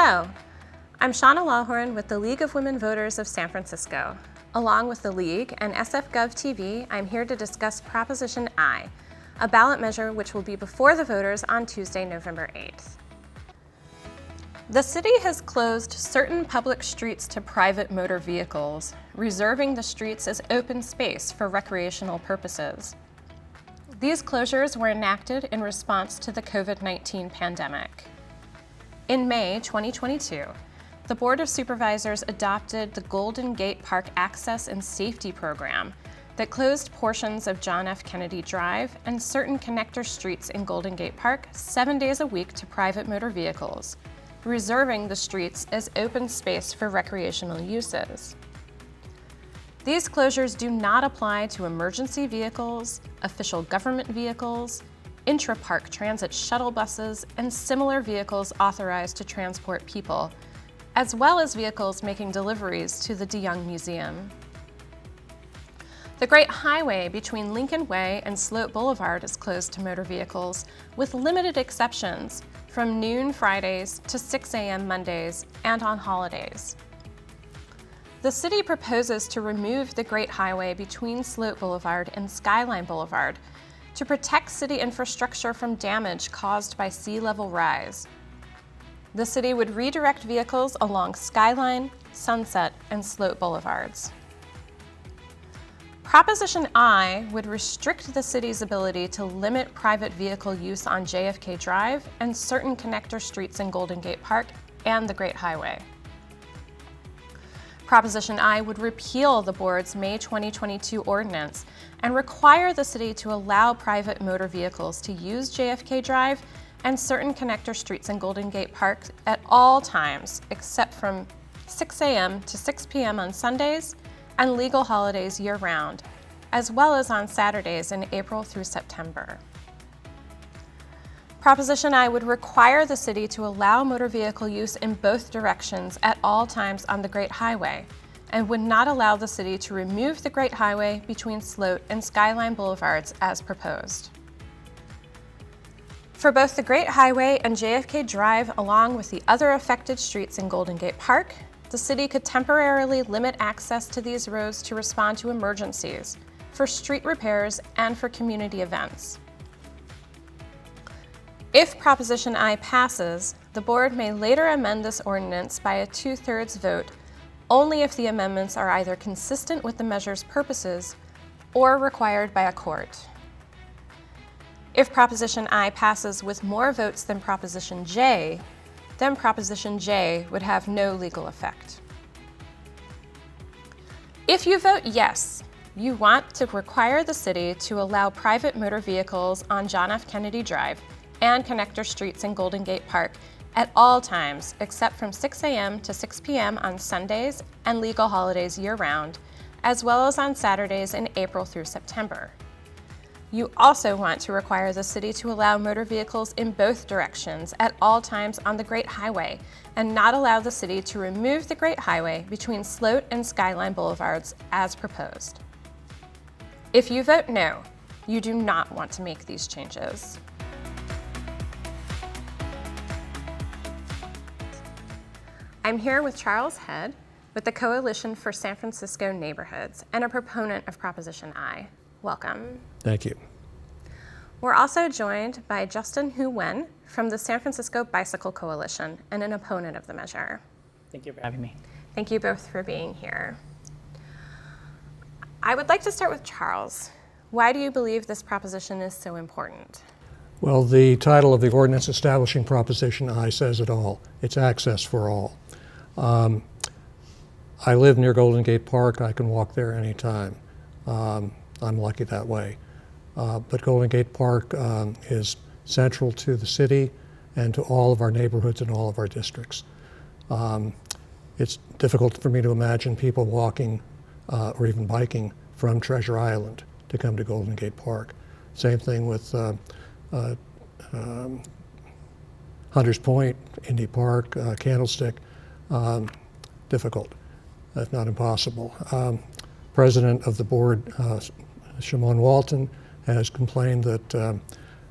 Hello, I'm Shauna Lawhorn with the League of Women Voters of San Francisco. Along with the League and SFGovTV, I'm here to discuss Proposition I, a ballot measure which will be before the voters on Tuesday, November 8th. The city has closed certain public streets to private motor vehicles, reserving the streets as open space for recreational purposes. These closures were enacted in response to the COVID-19 pandemic. In May 2022, the Board of Supervisors adopted the Golden Gate Park Access and Safety Program that closed portions of John F. Kennedy Drive and certain connector streets in Golden Gate Park 7 days a week to private motor vehicles, reserving the streets as open space for recreational uses. These closures do not apply to emergency vehicles, official government vehicles, intra-park transit shuttle buses, and similar vehicles authorized to transport people, as well as vehicles making deliveries to the DeYoung Museum. The Great Highway between Lincoln Way and Sloat Boulevard is closed to motor vehicles, with limited exceptions from noon Fridays to 6 a.m. Mondays and on holidays. The city proposes to remove the Great Highway between Sloat Boulevard and Skyline Boulevard to protect city infrastructure from damage caused by sea level rise. The city would redirect vehicles along Skyline, Sunset, and Sloat Boulevards. Proposition I would restrict the city's ability to limit private vehicle use on JFK Drive and certain connector streets in Golden Gate Park and the Great Highway. Proposition I would repeal the board's May 2022 ordinance and require the city to allow private motor vehicles to use JFK Drive and certain connector streets in Golden Gate Park at all times except from 6 a.m. to 6 p.m. on Sundays and legal holidays year-round, as well as on Saturdays in April through September. Proposition I would require the city to allow motor vehicle use in both directions at all times on the Great Highway, and would not allow the city to remove the Great Highway between Sloat and Skyline Boulevards as proposed. For both the Great Highway and JFK Drive, along with the other affected streets in Golden Gate Park, the city could temporarily limit access to these roads to respond to emergencies, for street repairs, and for community events. If Proposition I passes, the board may later amend this ordinance by a 2/3 vote only if the amendments are either consistent with the measure's purposes or required by a court. If Proposition I passes with more votes than Proposition J, then Proposition J would have no legal effect. If you vote yes, you want to require the city to allow private motor vehicles on John F. Kennedy Drive and connector streets in Golden Gate Park at all times except from 6 a.m. to 6 p.m. on Sundays and legal holidays year-round, as well as on Saturdays in April through September. You also want to require the city to allow motor vehicles in both directions at all times on the Great Highway and not allow the city to remove the Great Highway between Sloat and Skyline Boulevards as proposed. If you vote no, you do not want to make these changes. I'm here with Charles Head with the Coalition for San Francisco Neighborhoods and a proponent of Proposition I. Welcome. Thank you. We're also joined by Justin Hu Wen from the San Francisco Bicycle Coalition and an opponent of the measure. Thank you for having me. Thank you both for being here. I would like to start with Charles. Why do you believe this proposition is so important? Well, the title of the ordinance establishing Proposition I says it all. It's access for all. I live near Golden Gate Park. I can walk there anytime. I'm lucky that way. But Golden Gate Park is central to the city and to all of our neighborhoods and all of our districts. It's difficult for me to imagine people walking or even biking from Treasure Island to come to Golden Gate Park. Same thing with Hunters Point, Indy Park, Candlestick. Difficult, if not impossible. President of the board, Shimon Walton, has complained that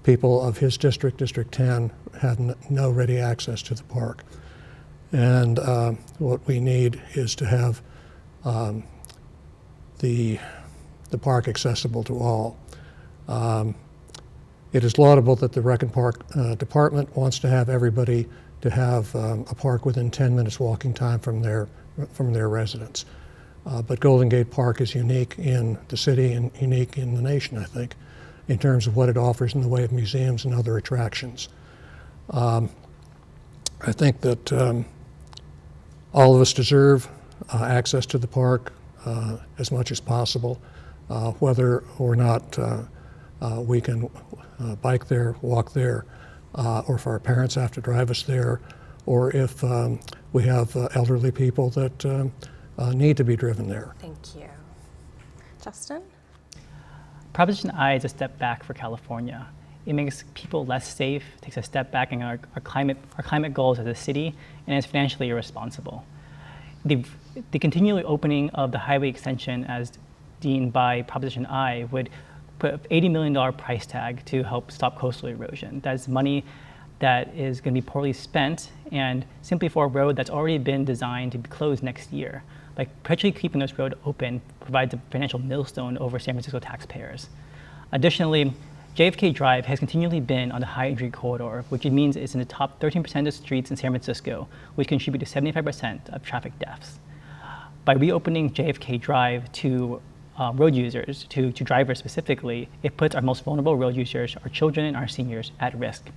people of his district, District 10, had no ready access to the park. And what we need is to have the park accessible to all. It is laudable that the Rec and Park Department wants to have everybody to have a park within 10 minutes walking time from their residence. But Golden Gate Park is unique in the city and unique in the nation, I think, in terms of what it offers in the way of museums and other attractions. I think that all of us deserve access to the park as much as possible, whether or not we can bike there, walk there, or if our parents have to drive us there, or if we have elderly people that need to be driven there. Thank you. Justin? Proposition I is a step back for California. It makes people less safe, takes a step back in our climate goals as a city, and is financially irresponsible. The continual opening of the highway extension as deemed by Proposition I would put an $80 million price tag to help stop coastal erosion. That's money that is going to be poorly spent and simply for a road that's already been designed to be closed next year. By perpetually keeping this road open provides a financial millstone over San Francisco taxpayers. Additionally, JFK Drive has continually been on the high injury corridor, which means it's in the top 13% of streets in San Francisco, which contribute to 75% of traffic deaths. By reopening JFK Drive to road users, to drivers specifically, it puts our most vulnerable road users, our children and our seniors, at risk.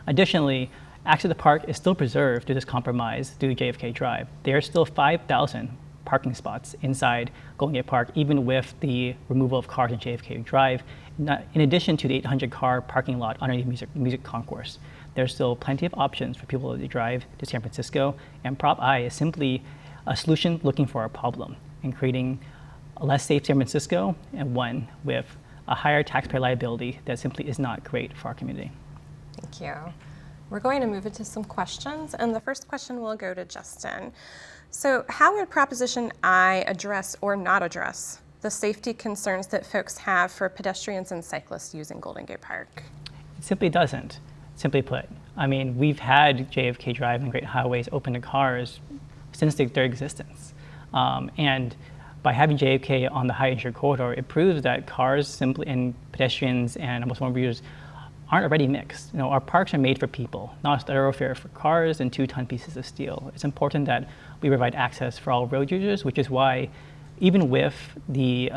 Additionally, access to the park is still preserved through this compromise through JFK Drive. There are still 5,000 parking spots inside Golden Gate Park, even with the removal of cars in JFK Drive, in addition to the 800-car parking lot underneath Music Concourse. There's still plenty of options for people to drive to San Francisco, and Prop I is simply a solution looking for a problem and creating a less safe San Francisco and one with a higher taxpayer liability that simply is not great for our community. Thank you. We're going to move into some questions, and the first question will go to Justin. So how would Proposition I address or not address the safety concerns that folks have for pedestrians and cyclists using Golden Gate Park? It simply doesn't, simply put. I mean, we've had JFK Drive and Great Highways open to cars since their existence. And by having JFK on the high injured corridor, it proves that cars simply and pedestrians and almost automobiles aren't already mixed. You know, our parks are made for people, not a thoroughfare for cars and 2-ton pieces of steel. It's important that we provide access for all road users, which is why even with the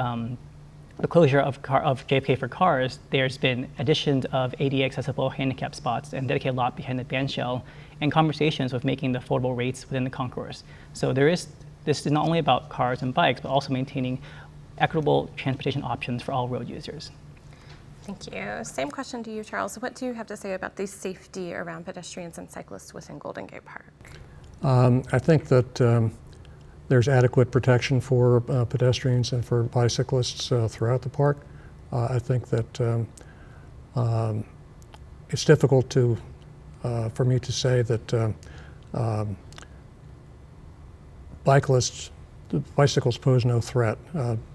closure of JFK for cars, there's been additions of ADA accessible handicap spots and dedicated lot behind the bandshell and conversations with making the affordable rates within the concourse. So this is not only about cars and bikes, but also maintaining equitable transportation options for all road users. Thank you. Same question to you, Charles. What do you have to say about the safety around pedestrians and cyclists within Golden Gate Park? I think that there's adequate protection for pedestrians and for bicyclists throughout the park. I think that it's difficult for me to say that bicycles pose no threat.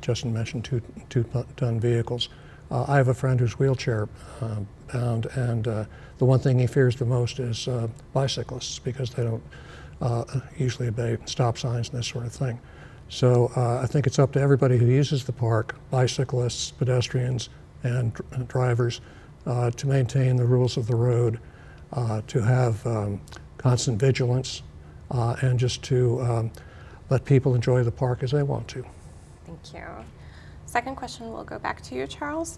Justin mentioned two-ton vehicles. I have a friend who's wheelchair bound, and the one thing he fears the most is bicyclists, because they don't usually obey stop signs and this sort of thing. So I think it's up to everybody who uses the park, bicyclists, pedestrians, and drivers, to maintain the rules of the road, to have constant vigilance, and just to let people enjoy the park as they want to. Thank you. Second question will go back to you, Charles.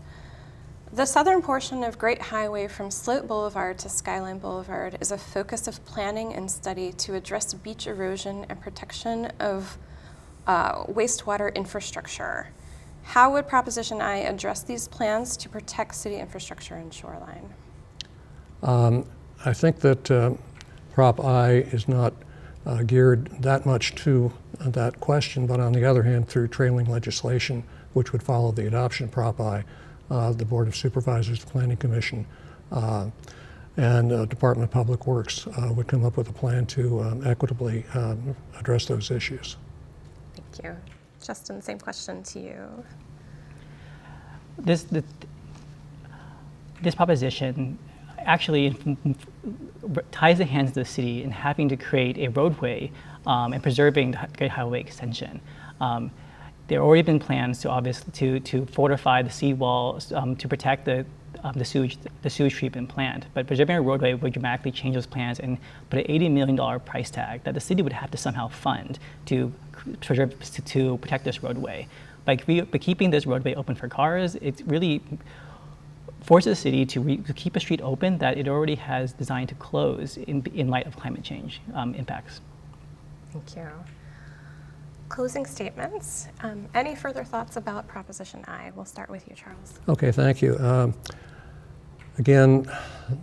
The southern portion of Great Highway from Sloat Boulevard to Skyline Boulevard is a focus of planning and study to address beach erosion and protection of wastewater infrastructure. How would Proposition I address these plans to protect city infrastructure and shoreline? I think that Prop I is not geared that much to that question, but on the other hand, through trailing legislation, which would follow the adoption of Prop I, the Board of Supervisors, the Planning Commission, and Department of Public Works would come up with a plan to equitably address those issues. Thank you. Justin, same question to you. This proposition actually ties the hands of the city in having to create a roadway and preserving the Great Highway extension. There have already been plans to fortify the seawalls to protect the sewage treatment plant, but preserving a roadway would dramatically change those plans and put an $80 million price tag that the city would have to somehow fund to protect this roadway. By keeping this roadway open for cars, it really forces the city to keep a street open that it already has designed to close in light of climate change impacts. Thank you. Closing statements. Any further thoughts about Proposition I? We'll start with you, Charles. Okay, thank you. Again,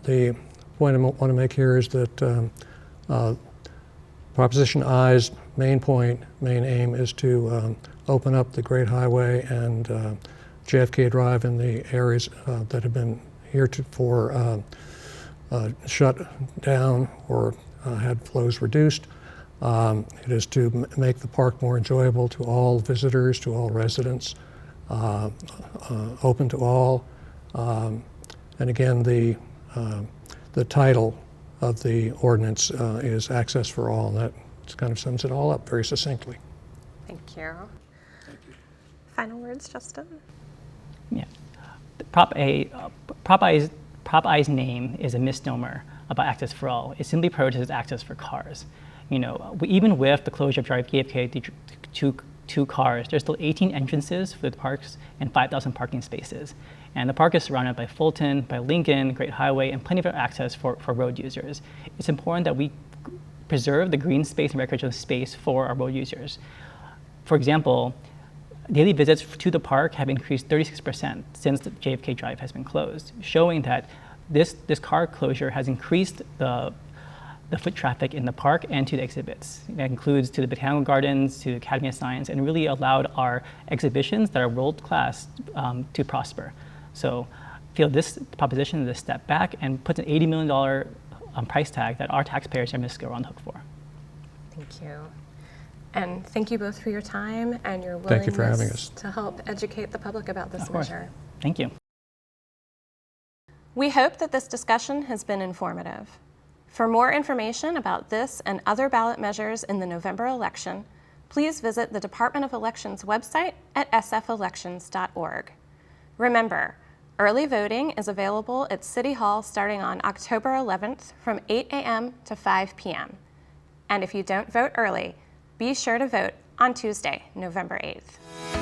the point I want to make here is that Proposition I's main aim is to open up the Great Highway and JFK Drive in the areas that have been heretofore shut down or had flows reduced. It is to make the park more enjoyable to all visitors, to all residents, open to all. And again, the title of the ordinance is Access for All, and that kind of sums it all up very succinctly. Thank you. Final words, Justin? Yeah. Prop I's name is a misnomer about Access for All. It simply prioritizes access for cars. Even with the closure of JFK to two cars, there's still 18 entrances for the parks and 5,000 parking spaces. And the park is surrounded by Fulton, by Lincoln, Great Highway, and plenty of access for road users. It's important that we preserve the green space and recreational space for our road users. For example, daily visits to the park have increased 36% since the JFK Drive has been closed, showing that this car closure has increased the foot traffic in the park and to the exhibits. That includes to the Botanical Gardens, to the Academy of Science, and really allowed our exhibitions that are world-class to prosper. So I feel this proposition is a step back and puts an $80 million price tag that our taxpayers are going to go on the hook for. Thank you. And thank you both for your time and your Thank you for having willingness us. to help educate the public about this Of course. measure. Thank you. We hope that this discussion has been informative. For more information about this and other ballot measures in the November election, please visit the Department of Elections website at sfelections.org. Remember, early voting is available at City Hall starting on October 11th from 8 a.m. to 5 p.m. And if you don't vote early, be sure to vote on Tuesday, November 8th.